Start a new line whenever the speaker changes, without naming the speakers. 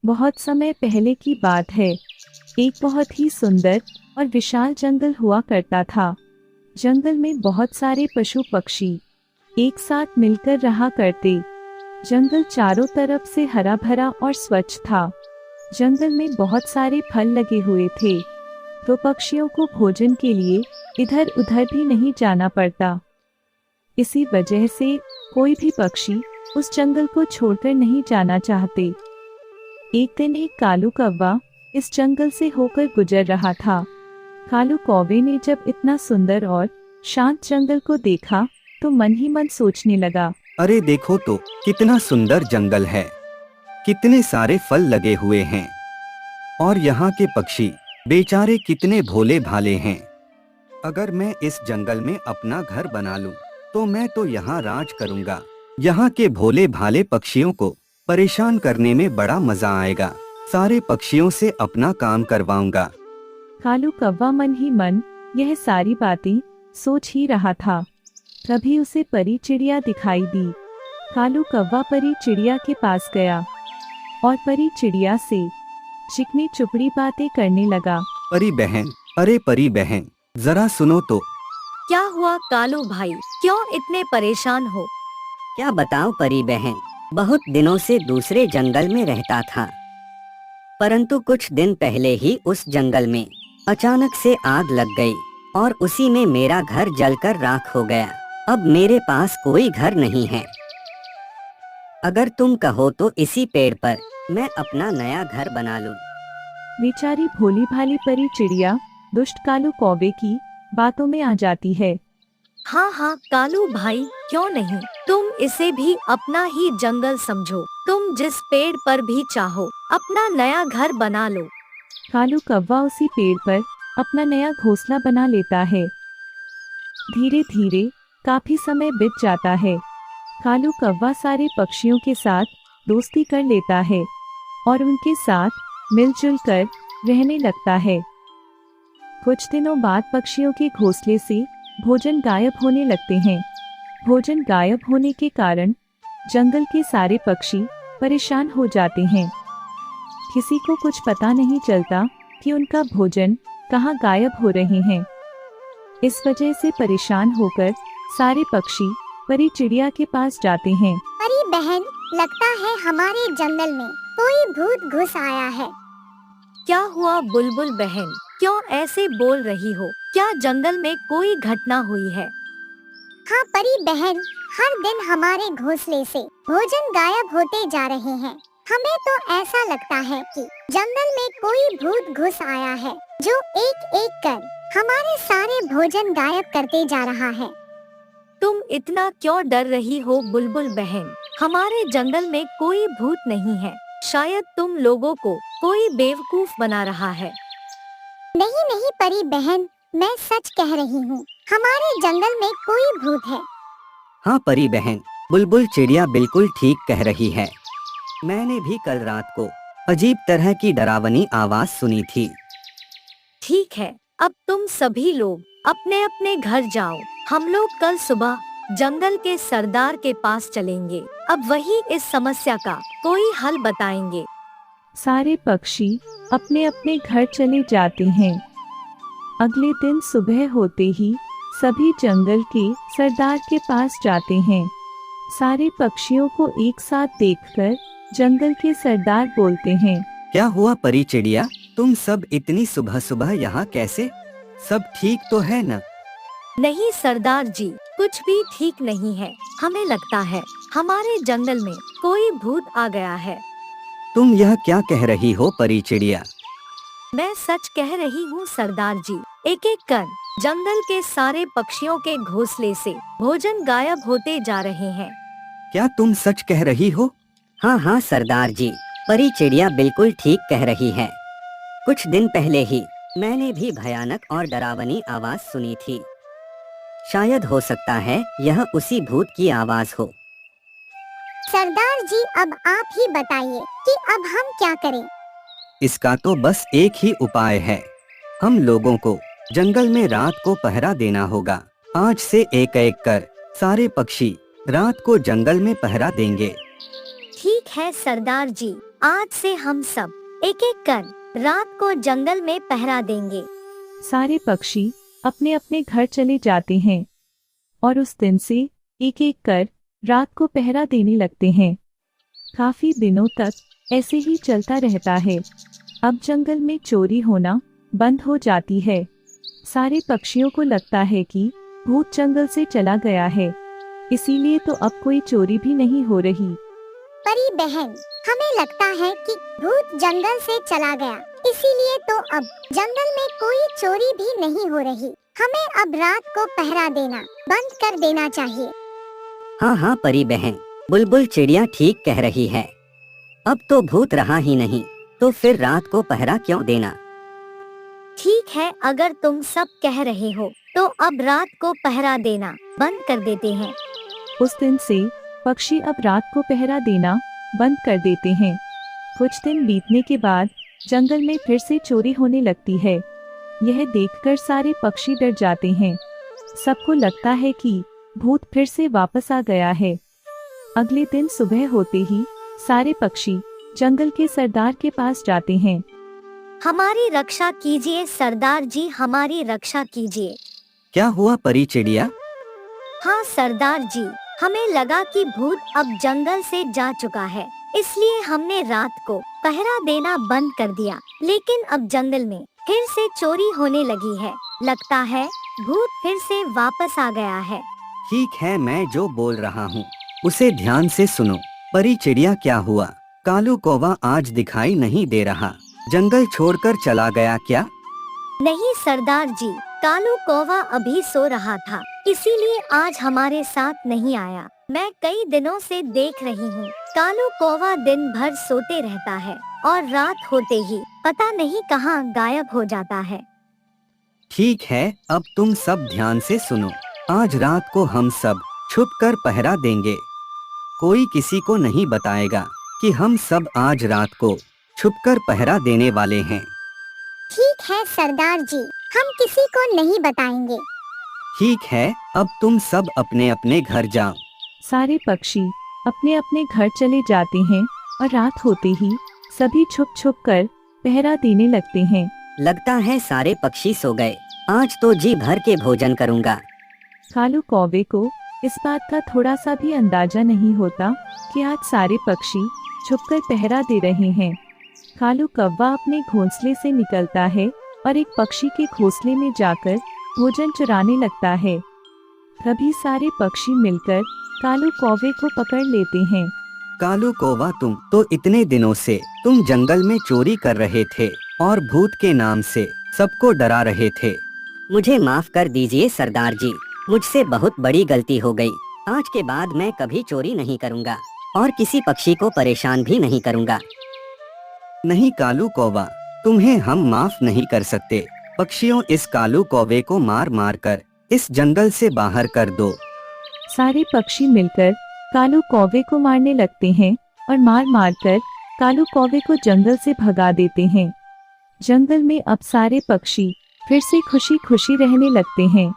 बहुत समय पहले की बात है। एक बहुत ही सुंदर और विशाल जंगल हुआ करता था। जंगल में बहुत सारे पशु पक्षी एक साथ मिलकर रहा करते। जंगल चारों तरफ से हरा भरा और स्वच्छ था। जंगल में बहुत सारे फल लगे हुए थे, तो पक्षियों को भोजन के लिए इधर उधर भी नहीं जाना पड़ता। इसी वजह से कोई भी पक्षी उस जंगल को छोड़कर नहीं जाना चाहते। एक दिन एक कालू कौवा इस जंगल से होकर गुजर रहा था। कालू कौवे ने जब इतना सुंदर और शांत जंगल को देखा तो मन ही मन सोचने लगा,
अरे देखो तो कितना सुंदर जंगल है, कितने सारे फल लगे हुए हैं और यहाँ के पक्षी बेचारे कितने भोले भाले हैं। अगर मैं इस जंगल में अपना घर बना लूं, तो मैं तो यहाँ राज करूँगा। यहाँ के भोले भाले पक्षियों को परेशान करने में बड़ा मजा आएगा। सारे पक्षियों से अपना काम करवाऊंगा।
कालू कौवा मन ही मन यह सारी बातें सोच ही रहा था। तभी उसे परी चिड़िया दिखाई दी। कालू कौवा परी चिड़िया के पास गया और परी चिड़िया से चिकनी चुपड़ी बातें करने लगा।
परी बहन, अरे परी बहन, जरा सुनो तो।
क्या हुआ कालू भाई, क्यों इतने परेशान हो?
क्या बताऊं परी बहन, बहुत दिनों से दूसरे जंगल में रहता था, परंतु कुछ दिन पहले ही उस जंगल में अचानक से आग लग गई और उसी में मेरा घर जलकर राख हो गया। अब मेरे पास कोई घर नहीं है। अगर तुम कहो तो इसी पेड़ पर मैं अपना नया घर बना लूं।
बेचारी भोली भाली परी चिड़िया दुष्ट कालू कौवे की बातों में आ जाती है।
हाँ हाँ कालू भाई, क्यों नहीं, तुम इसे भी अपना ही जंगल समझो। तुम जिस पेड़ पर भी चाहो अपना नया घर बना लो।
कालू कौवा उसी पेड़ पर अपना नया घोंसला बना लेता है। धीरे धीरे काफी समय बीत जाता है। कालू कौवा सारे पक्षियों के साथ दोस्ती कर लेता है और उनके साथ मिलजुल कर रहने लगता है। कुछ दिनों बाद पक्षियों के घोंसले से भोजन गायब होने लगते हैं। भोजन गायब होने के कारण जंगल के सारे पक्षी परेशान हो जाते हैं। किसी को कुछ पता नहीं चलता कि उनका भोजन कहाँ गायब हो रहे हैं। इस वजह से परेशान होकर सारे पक्षी परी चिड़िया के पास जाते हैं।
परी बहन, लगता है हमारे जंगल में कोई भूत घुस आया है।
क्या हुआ बुलबुल बहन, क्यों ऐसे बोल रही हो? क्या जंगल में कोई घटना हुई है?
हाँ परी बहन, हर दिन हमारे घोंसले से भोजन गायब होते जा रहे हैं। हमें तो ऐसा लगता है कि जंगल में कोई भूत घुस आया है, जो एक एक कर हमारे सारे भोजन गायब करते जा रहा है।
तुम इतना क्यों डर रही हो बुलबुल बहन? हमारे जंगल में कोई भूत नहीं है। शायद तुम लोगों को कोई बेवकूफ बना रहा है।
नहीं नहीं परी बहन, मैं सच कह रही हूँ, हमारे जंगल में कोई भूत है।
हाँ परी बहन, बुलबुल चिड़िया बिल्कुल ठीक कह रही है। मैंने भी कल रात को अजीब तरह की डरावनी आवाज सुनी थी।
ठीक है, अब तुम सभी लोग अपने अपने घर जाओ। हम लोग कल सुबह जंगल के सरदार के पास चलेंगे। अब वही इस समस्या का कोई हल बताएंगे।
सारे पक्षी अपने अपने घर चले जाते हैं। अगले दिन सुबह होते ही सभी जंगल के सरदार के पास जाते हैं। सारे पक्षियों को एक साथ देखकर जंगल के सरदार बोलते हैं,
क्या हुआ परी चिड़िया, तुम सब इतनी सुबह सुबह यहाँ कैसे? सब ठीक तो है न?
नहीं सरदार जी, कुछ भी ठीक नहीं है। हमें लगता है हमारे जंगल में कोई भूत आ गया है।
तुम यह क्या कह रही हो परी चिड़िया?
मैं सच कह रही हूँ सरदार जी। एक एक कर जंगल के सारे पक्षियों के घोंसले से भोजन गायब होते जा रहे हैं।
क्या तुम सच कह रही हो? हाँ हाँ सरदार जी, परी चिड़िया बिल्कुल ठीक कह रही है। कुछ दिन पहले ही मैंने भी भयानक और डरावनी आवाज सुनी थी। शायद हो सकता है यह उसी भूत की आवाज हो।
सरदार जी, अब आप ही बताइए कि अब हम क्या करें?
इसका तो बस एक ही उपाय है। हम लोगों को जंगल में रात को पहरा देना होगा। आज से एक एक कर सारे पक्षी रात को जंगल में पहरा देंगे।
ठीक है सरदार जी,
आज से हम सब एक एक कर रात को जंगल में पहरा देंगे।
सारे पक्षी अपने अपने घर चले जाते हैं और उस दिन से एक एक कर रात को पहरा देने लगते हैं। काफी दिनों तक ऐसे ही चलता रहता है। अब जंगल में चोरी होना बंद हो जाती है। सारे पक्षियों को लगता है कि भूत जंगल से चला गया है, इसीलिए तो अब कोई चोरी भी नहीं हो रही।
परी बहन, हमें लगता है कि भूत जंगल से चला गया, इसीलिए तो अब जंगल में कोई चोरी भी नहीं हो रही। हमें अब रात को पहरा देना बंद कर देना चाहिए।
हाँ हाँ परी बहन, बुलबुल चिड़िया ठीक कह रही है। अब तो भूत रहा ही नहीं, तो फिर रात को पहरा क्यों देना।
ठीक है, अगर तुम सब कह रहे हो तो अब रात को पहरा देना बंद कर देते हैं।
उस दिन से पक्षी अब रात को पहरा देना बंद कर देते हैं। कुछ दिन बीतने के बाद जंगल में फिर से चोरी होने लगती है। यह देखकर सारे पक्षी डर जाते हैं। सबको लगता है कि भूत फिर से वापस आ गया है। अगले दिन सुबह होते ही सारे पक्षी जंगल के सरदार के पास जाते हैं।
हमारी रक्षा कीजिए सरदार जी, हमारी रक्षा कीजिए।
क्या हुआ परी चिड़िया?
हाँ सरदार जी, हमें लगा कि भूत अब जंगल से जा चुका है, इसलिए हमने रात को पहरा देना बंद कर दिया। लेकिन अब जंगल में फिर से चोरी होने लगी है। लगता है भूत फिर से वापस आ गया है।
ठीक है, मैं जो बोल रहा हूँ उसे ध्यान से सुनो। परी चिड़िया, क्या हुआ? कालू कौवा आज दिखाई नहीं दे रहा, जंगल छोड़कर चला गया क्या?
नहीं सरदार जी, कालू कौवा अभी सो रहा था, इसीलिए आज हमारे साथ नहीं आया। मैं कई दिनों से देख रही हूँ, कालू कौवा दिन भर सोते रहता है और रात होते ही पता नहीं कहाँ गायब हो जाता है।
ठीक है, अब तुम सब ध्यान से सुनो। आज रात को हम सब छुपकर पहरा देंगे। कोई किसी को नहीं बताएगा कि हम सब आज रात को छुपकर पहरा देने वाले हैं।
ठीक है सरदार जी, हम किसी को नहीं बताएंगे।
ठीक है, अब तुम सब अपने अपने घर जाओ। सारे पक्षी अपने अपने घर चले जाते हैं और रात होते ही सभी छुप छुप कर पहरा देने लगते हैं।
लगता है सारे पक्षी सो गए, आज तो जी भर के भोजन करूँगा।
कालू कौवे को इस बात का थोड़ा सा भी अंदाजा नहीं होता कि आज सारे पक्षी छुपकर पहरा दे रहे हैं। कालू कौवा अपने घोंसले से निकलता है और एक पक्षी के घोंसले में जाकर भोजन चुराने लगता है। तभी सारे पक्षी मिलकर कालू कौवे को पकड़ लेते हैं।
कालू कौवा, तुम तो इतने दिनों से तुम जंगल में चोरी कर रहे थे और भूत के नाम से सबको डरा रहे थे।
मुझे माफ कर दीजिए सरदार जी, मुझसे बहुत बड़ी गलती हो गई। आज के बाद मैं कभी चोरी नहीं करूँगा और किसी पक्षी को परेशान भी नहीं करूँगा।
नहीं कालू कौवा, तुम्हें हम माफ नहीं कर सकते। पक्षियों, इस कालू कौवे को मार मार कर इस जंगल से बाहर कर दो।
सारे पक्षी मिलकर कालू कौवे को मारने लगते हैं और मार मार कर कालू कौवे को जंगल से भगा देते हैं। जंगल में अब सारे पक्षी फिर से खुशी खुशी रहने लगते हैं।